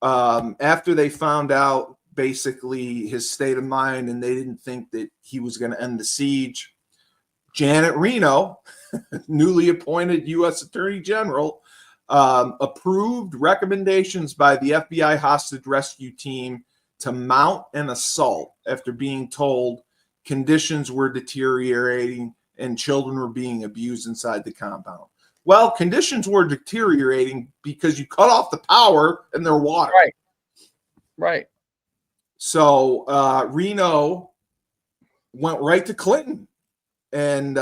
After they found out basically his state of mind and they didn't think that he was going to end the siege, Janet Reno, newly appointed U.S. Attorney General, approved recommendations by the FBI hostage rescue team to mount an assault after being told conditions were deteriorating and children were being abused inside the compound. Well, conditions were deteriorating because you cut off the power and their water. Right. Right. So Reno went right to Clinton. And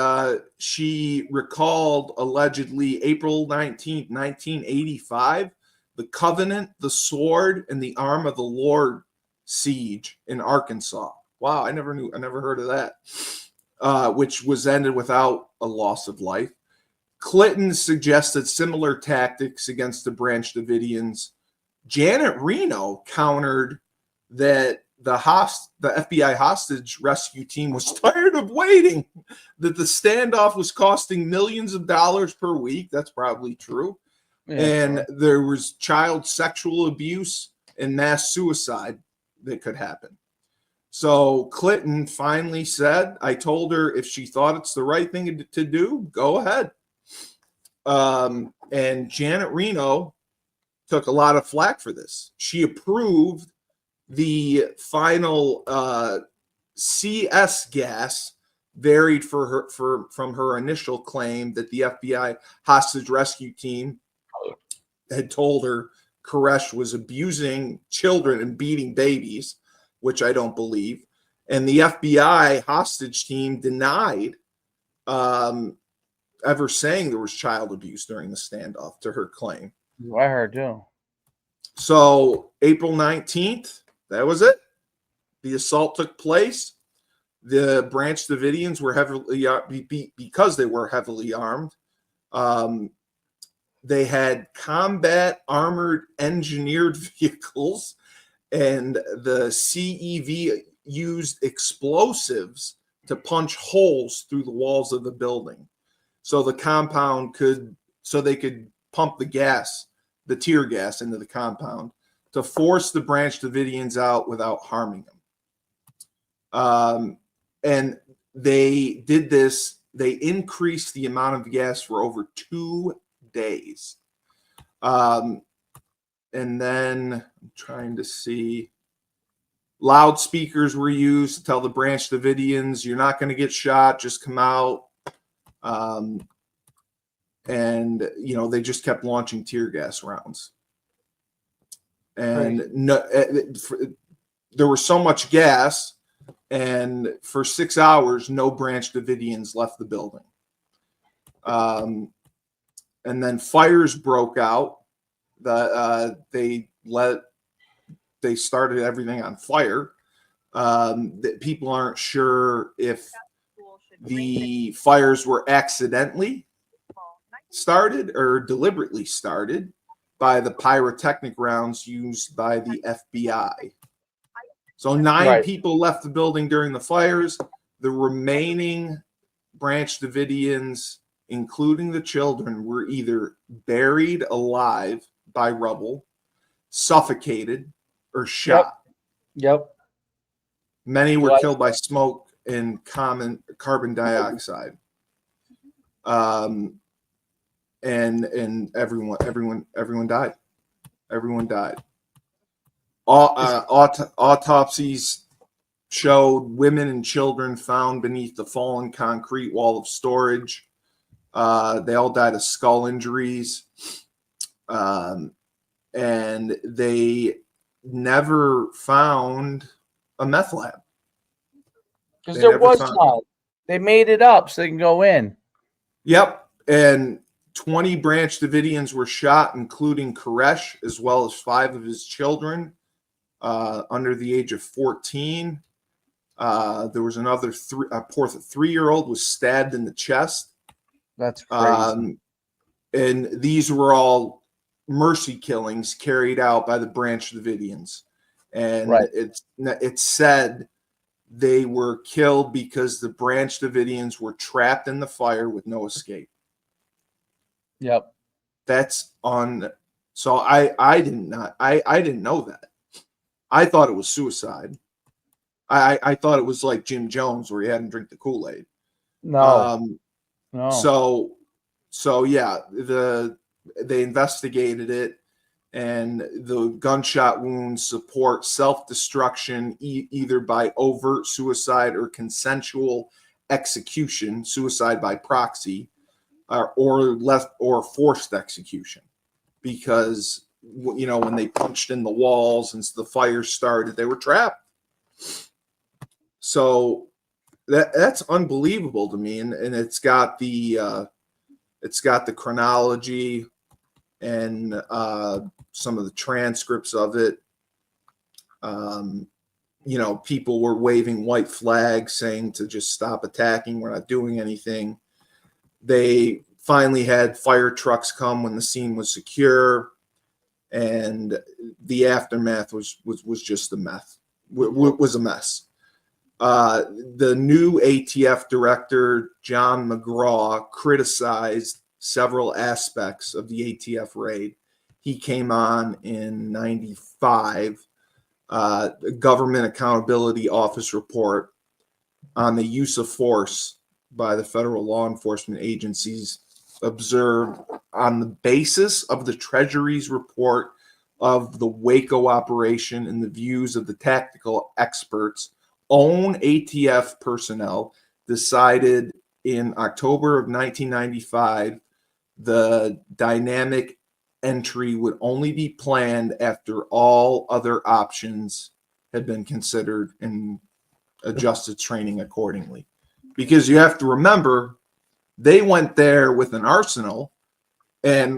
she recalled allegedly April 19th, 1985, the Covenant, the Sword, and the Arm of the Lord siege in Arkansas. Wow, I never heard of that, which was ended without a loss of life. Clinton suggested similar tactics against the Branch Davidians. Janet Reno countered that the FBI hostage rescue team was tired of waiting, that the standoff was costing millions of dollars per week. That's probably true. Yeah, and sure. There was child sexual abuse and mass suicide that could happen. So Clinton finally said, I told her if she thought it's the right thing to do, go ahead. And Janet Reno took a lot of flack for this. She approved the final CS gas varied from her initial claim that the FBI hostage rescue team had told her Koresh was abusing children and beating babies, which I don't believe. And the FBI hostage team denied ever saying there was child abuse during the standoff, to her claim. I heard too. So April 19th, that was it. The assault took place. The Branch Davidians were heavily, because they were heavily armed. They had combat armored engineered vehicles, and the CEV used explosives to punch holes through the walls of the building. So the compound they could pump the tear gas into the compound to force the Branch Davidians out without harming them. And they did this. They increased the amount of gas for over 2 days. And then I'm trying to see. Loudspeakers were used to tell the Branch Davidians, you're not going to get shot, just come out. And, they just kept launching tear gas rounds. And there was so much gas, and for 6 hours, no Branch Davidians left the building. And then fires broke out. They started everything on fire. That people aren't sure if the fires were accidentally started or deliberately started by the pyrotechnic rounds used by the FBI. So 9 people left the building during the fires. The remaining Branch Davidians, including the children, were either buried alive by rubble, suffocated, or shot. Yep. Many were killed by smoke and carbon dioxide. And everyone died. Everyone died. Autopsies showed women and children found beneath the fallen concrete wall of storage. They all died of skull injuries. And they never found a meth lab. Because there was none. They made it up so they can go in. Yep. And 20 Branch Davidians were shot, including Koresh, as well as 5 of his children under the age of 14. There was another 3-year-old was stabbed in the chest. That's crazy. And these were all mercy killings carried out by the Branch Davidians. And it's said they were killed because the Branch Davidians were trapped in the fire with no escape. Yep. That's on. So I didn't know that. I thought it was suicide. I thought it was like Jim Jones where he hadn't drink the Kool-Aid. No. So yeah, the they investigated it, and the gunshot wounds support self-destruction, either by overt suicide or consensual execution, suicide by proxy, or forced execution. Because, you know, when they punched in the walls and the fire started, they were trapped. So that's unbelievable to me, and it's got the chronology and some of the transcripts of it. You know, people were waving white flags saying to just stop attacking, we're not doing anything. They finally had fire trucks come when the scene was secure, and the aftermath was just a mess. Was a mess. The new ATF director, John McGraw, criticized several aspects of the ATF raid. He came on in 95, the Government Accountability Office report on the use of force by the federal law enforcement agencies, observed on the basis of the Treasury's report of the Waco operation and the views of the tactical experts, own ATF personnel decided in October of 1995 the dynamic entry would only be planned after all other options had been considered and adjusted training accordingly. Because you have to remember, they went there with an arsenal, and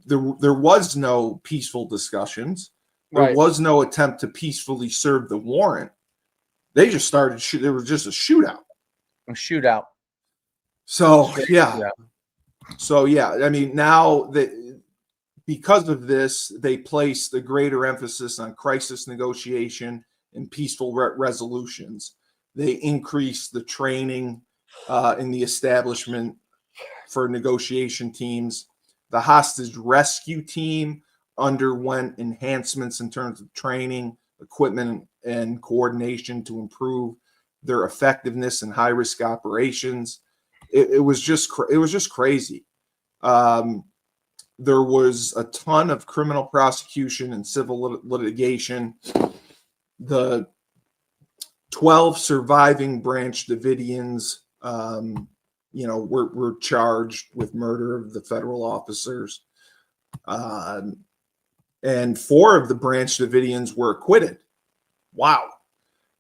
there was no peaceful discussions. There was no attempt to peacefully serve the warrant. They just started there was just a shootout. So I mean, now because of this, they placed a greater emphasis on crisis negotiation and peaceful resolutions. They increased the training in the establishment for negotiation teams. The hostage rescue team underwent enhancements in terms of training, equipment, and coordination to improve their effectiveness in high-risk operations. It was just crazy. There was a ton of criminal prosecution and civil litigation. The 12 surviving Branch Davidians, were charged with murder of the federal officers. And 4 of the Branch Davidians were acquitted. Wow.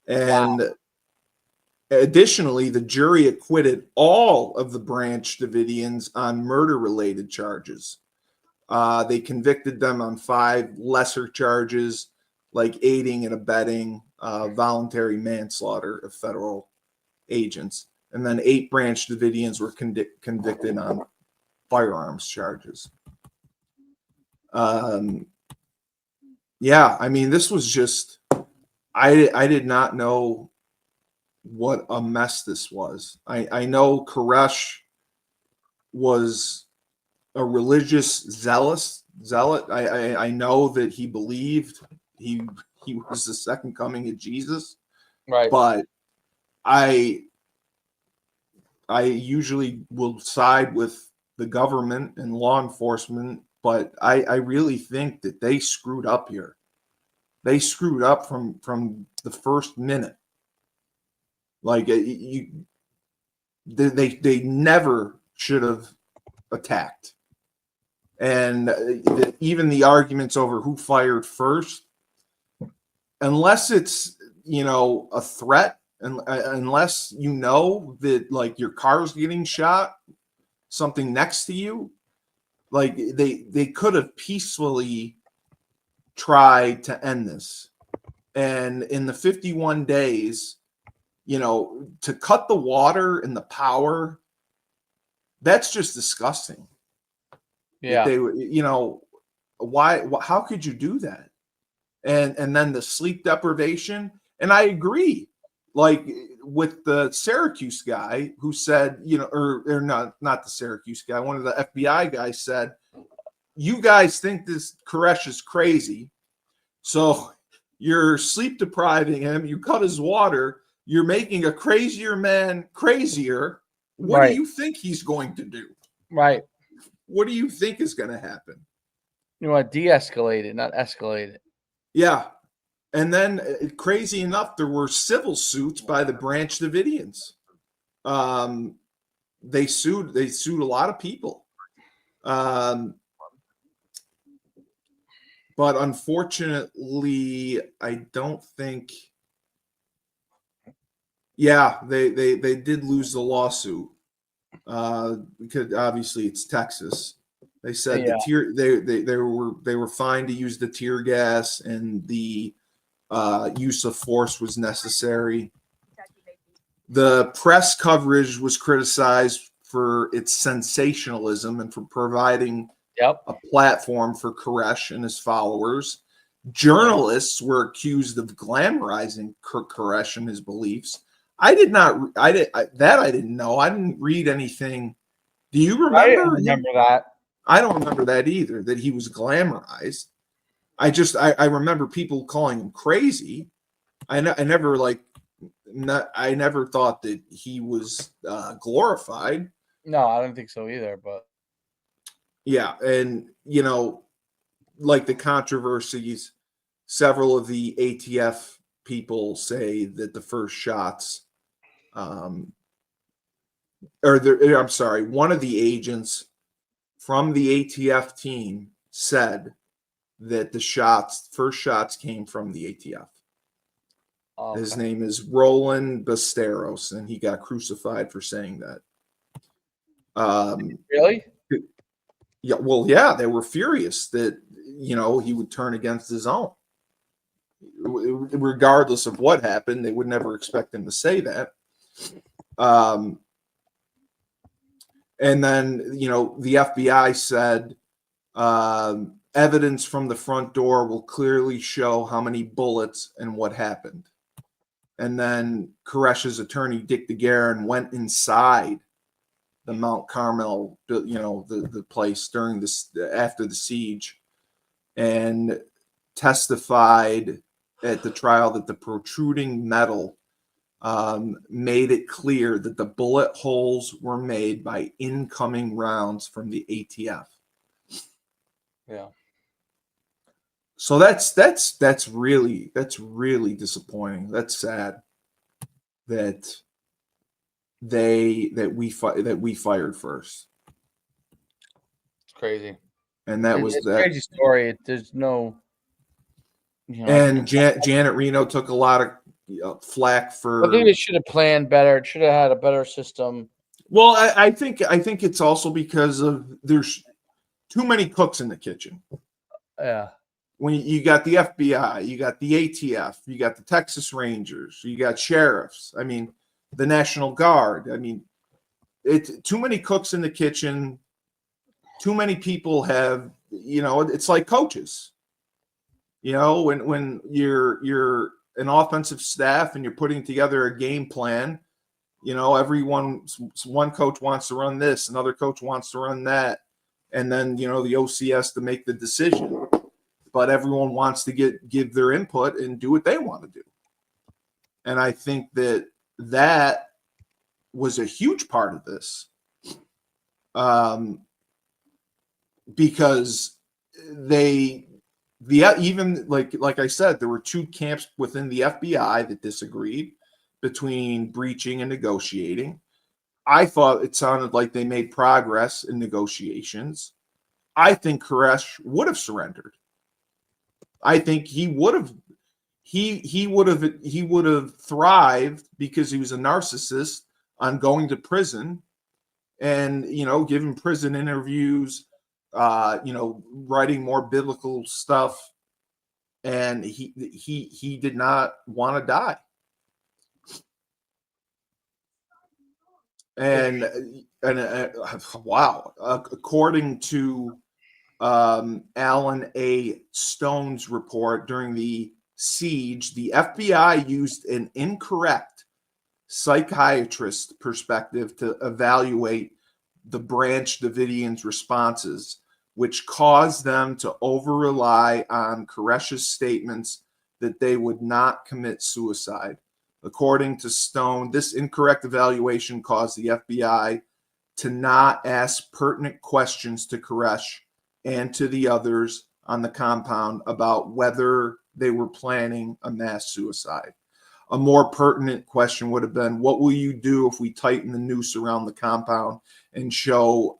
And additionally, the jury acquitted all of the Branch Davidians on murder-related charges. They convicted them on 5 lesser charges, like aiding and abetting, voluntary manslaughter of federal agents. And then 8 Branch Davidians were convicted on firearms charges. I mean, this was just, I did not know what a mess this was. I know Koresh was a religious zealot. I know that he believed he was the second coming of Jesus. Right. But I usually will side with the government and law enforcement, but I really think that they screwed up here. They screwed up from the first minute. Like they never should have attacked. And even the arguments over who fired first, unless it's, a threat, and unless you know that like your car's getting shot, something next to you, like they could have peacefully tried to end this. And in the 51 days, to cut the water and the power, that's just disgusting. Yeah. They, why, how could you do that? And then the sleep deprivation. And I agree, like with the Syracuse guy who said, or not the Syracuse guy, one of the FBI guys said, you guys think this Koresh is crazy, so you're sleep depriving him, you cut his water, you're making a crazier man crazier. What do you think he's going to do? Right. what do you think is going to happen? You want to de-escalate it, not escalate it. Yeah. And then, crazy enough, there were civil suits by the Branch Davidians. They sued a lot of people. But unfortunately, I don't think. Yeah, they did lose the lawsuit because obviously it's Texas. They said they were fined to use the tear gas, and the use of force was necessary. The press coverage was criticized for its sensationalism and for providing a platform for Koresh and his followers. Journalists were accused of glamorizing Koresh and his beliefs. I didn't know. I didn't read anything. Do you remember? I didn't remember that. I don't remember that either, that he was glamorized. I remember people calling him crazy. I never thought that he was glorified. No, I don't think so either. But yeah, and like the controversies, several of the ATF people say that the first shots, one of the agents from the ATF team said that the first shots came from the ATF. Okay. His name is Roland Besteros, and he got crucified for saying that. Really? Yeah. Well, yeah, they were furious that he would turn against his own. Regardless of what happened, they would never expect him to say that. And then, the FBI said evidence from the front door will clearly show how many bullets and what happened. And then Koresh's attorney, Dick DeGuerin, went inside the Mount Carmel, the place after the siege, and testified at the trial that the protruding metal made it clear that the bullet holes were made by incoming rounds from the ATF. Yeah. So that's really disappointing. That's sad that we fired first. It's crazy. And that was that crazy story. There's no. And Janet Reno took a lot of flack for. I think they should have planned better. It should have had a better system. Well, I think it's also because of there's too many cooks in the kitchen. Yeah. When you got the FBI, you got the ATF, you got the Texas Rangers, you got sheriffs. I mean, the National Guard. I mean, it's too many cooks in the kitchen. Too many people have. It's like coaches. When you're an offensive staff and you're putting together a game plan, one coach wants to run this, another coach wants to run that, and then the OC has to make the decision. But everyone wants to give their input and do what they want to do. And I think that was a huge part of this, because even like I said, there were two camps within the FBI that disagreed between breaching and negotiating. I thought it sounded like they made progress in negotiations. I think Koresh would have surrendered. I think he would have thrived because he was a narcissist on going to prison and giving prison interviews, writing more biblical stuff, and he did not want to die. And wow, according to Alan A. Stone's report during the siege, the FBI used an incorrect psychiatrist perspective to evaluate the Branch Davidians' responses, which caused them to over-rely on Koresh's statements that they would not commit suicide. According to Stone, this incorrect evaluation caused the FBI to not ask pertinent questions to Koresh and to the others on the compound about whether they were planning a mass suicide. A more pertinent question would have been, what will you do if we tighten the noose around the compound and show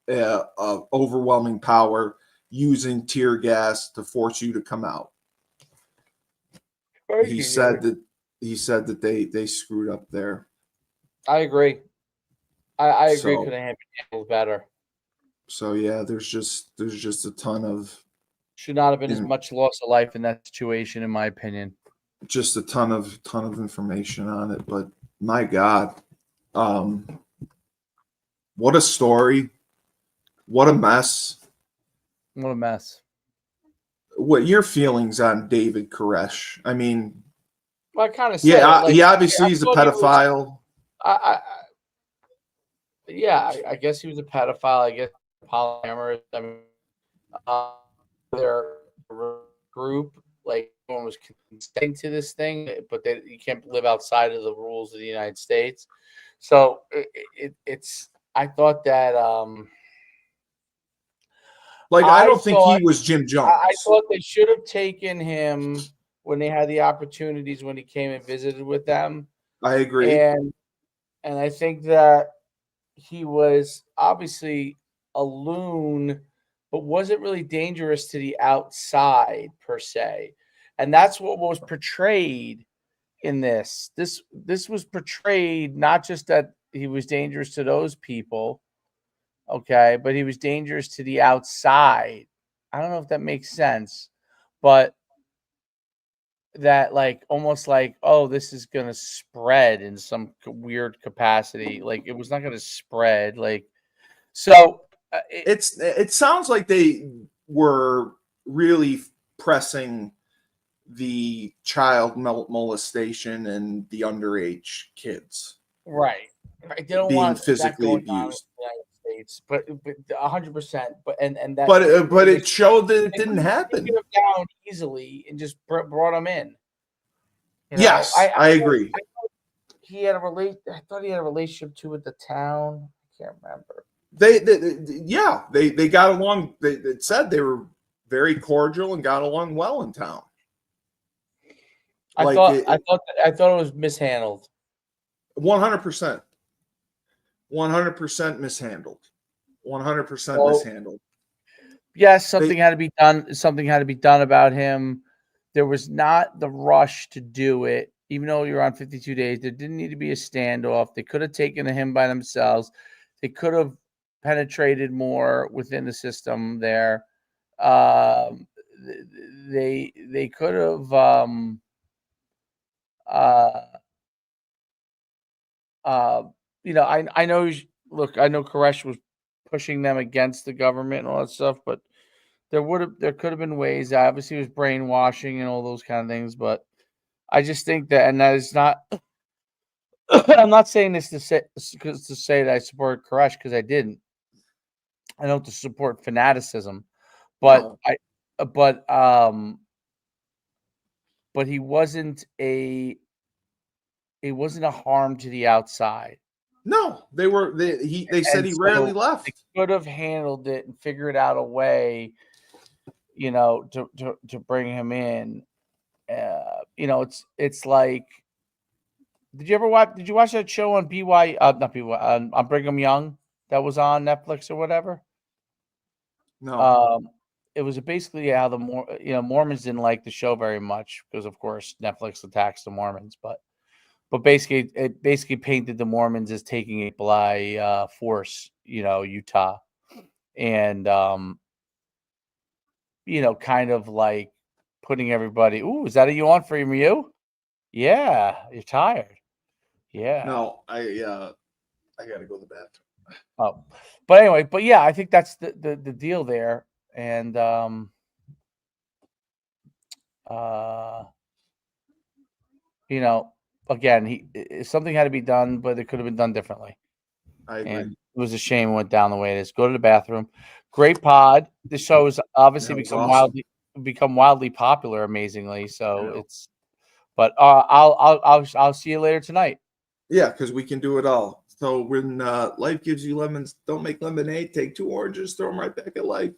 overwhelming power using tear gas to force you to come out? He said that they screwed up there. I agree. I agree. Could have handled better. So yeah, there's just a ton of should not have been as much loss of life in that situation, in my opinion. Just a ton of information on it, but my God, what a story! What a mess! What a mess! What your feelings on David Koresh? I mean, well, I kind of he obviously is a pedophile. I guess he was a pedophile. I guess polyamorous. I mean, their group, like, everyone was consenting to this thing, but you can't live outside of the rules of the United States. So it's. I thought that. I don't think he was Jim Jones. I thought they should have taken him when they had the opportunities when he came and visited with them. I agree. And I think that he was obviously a loon, but wasn't really dangerous to the outside per se. And that's what was portrayed in this. This was portrayed not just that he was dangerous to those people, okay, but he was dangerous to the outside. I don't know if that makes sense, but that, like, almost like, oh, this is going to spread in some weird capacity. Like, it was not going to spread. Like, so it sounds like they were really pressing the child molestation and the underage kids. Right. They don't being want physically that going abused. On in the United States, but 100%. But and that. But it showed that it didn't happen. Took him down easily and just brought him in. You know? Yes, I agree. I thought he had a relationship too with the town. I can't remember. They got along. It said they were very cordial and got along well in town. I thought it was mishandled. 100%. 100% mishandled. 100% mishandled. Yes, something had to be done. Something had to be done about him. There was not the rush to do it, even though you're on 52 days. There didn't need to be a standoff. They could have taken him by themselves. They could have penetrated more within the system there. They could have. I know. Look, I know Koresh was pushing them against the government and all that stuff, but there could have been ways. Obviously, it was brainwashing and all those kind of things, but I just think that, and that is not. I'm not saying this to say that I support Koresh, because I didn't. I don't support fanaticism, but no. But he wasn't a harm to the outside. No, they said he rarely left. They could have handled it and figured out a way, to bring him in. It's like, did you watch that show on on Brigham Young that was on Netflix or whatever? No. It was basically how the Mormons didn't like the show very much because, of course, Netflix attacks the Mormons, but basically, it painted the Mormons as taking it by force, Utah, and kind of like putting everybody. Ooh, is that a yawn for you? Yeah, you're tired. Yeah. No, I gotta go to the bathroom. Oh, but anyway, yeah, I think that's the deal there, and again, something had to be done, but it could have been done differently. I agree. And it was a shame it went down the way it is. Go to the bathroom. Great pod. This show has obviously become wildly popular, amazingly. So but I'll see you later tonight. Yeah, because we can do it all. So when life gives you lemons, don't make lemonade. Take 2 oranges, throw them right back at life.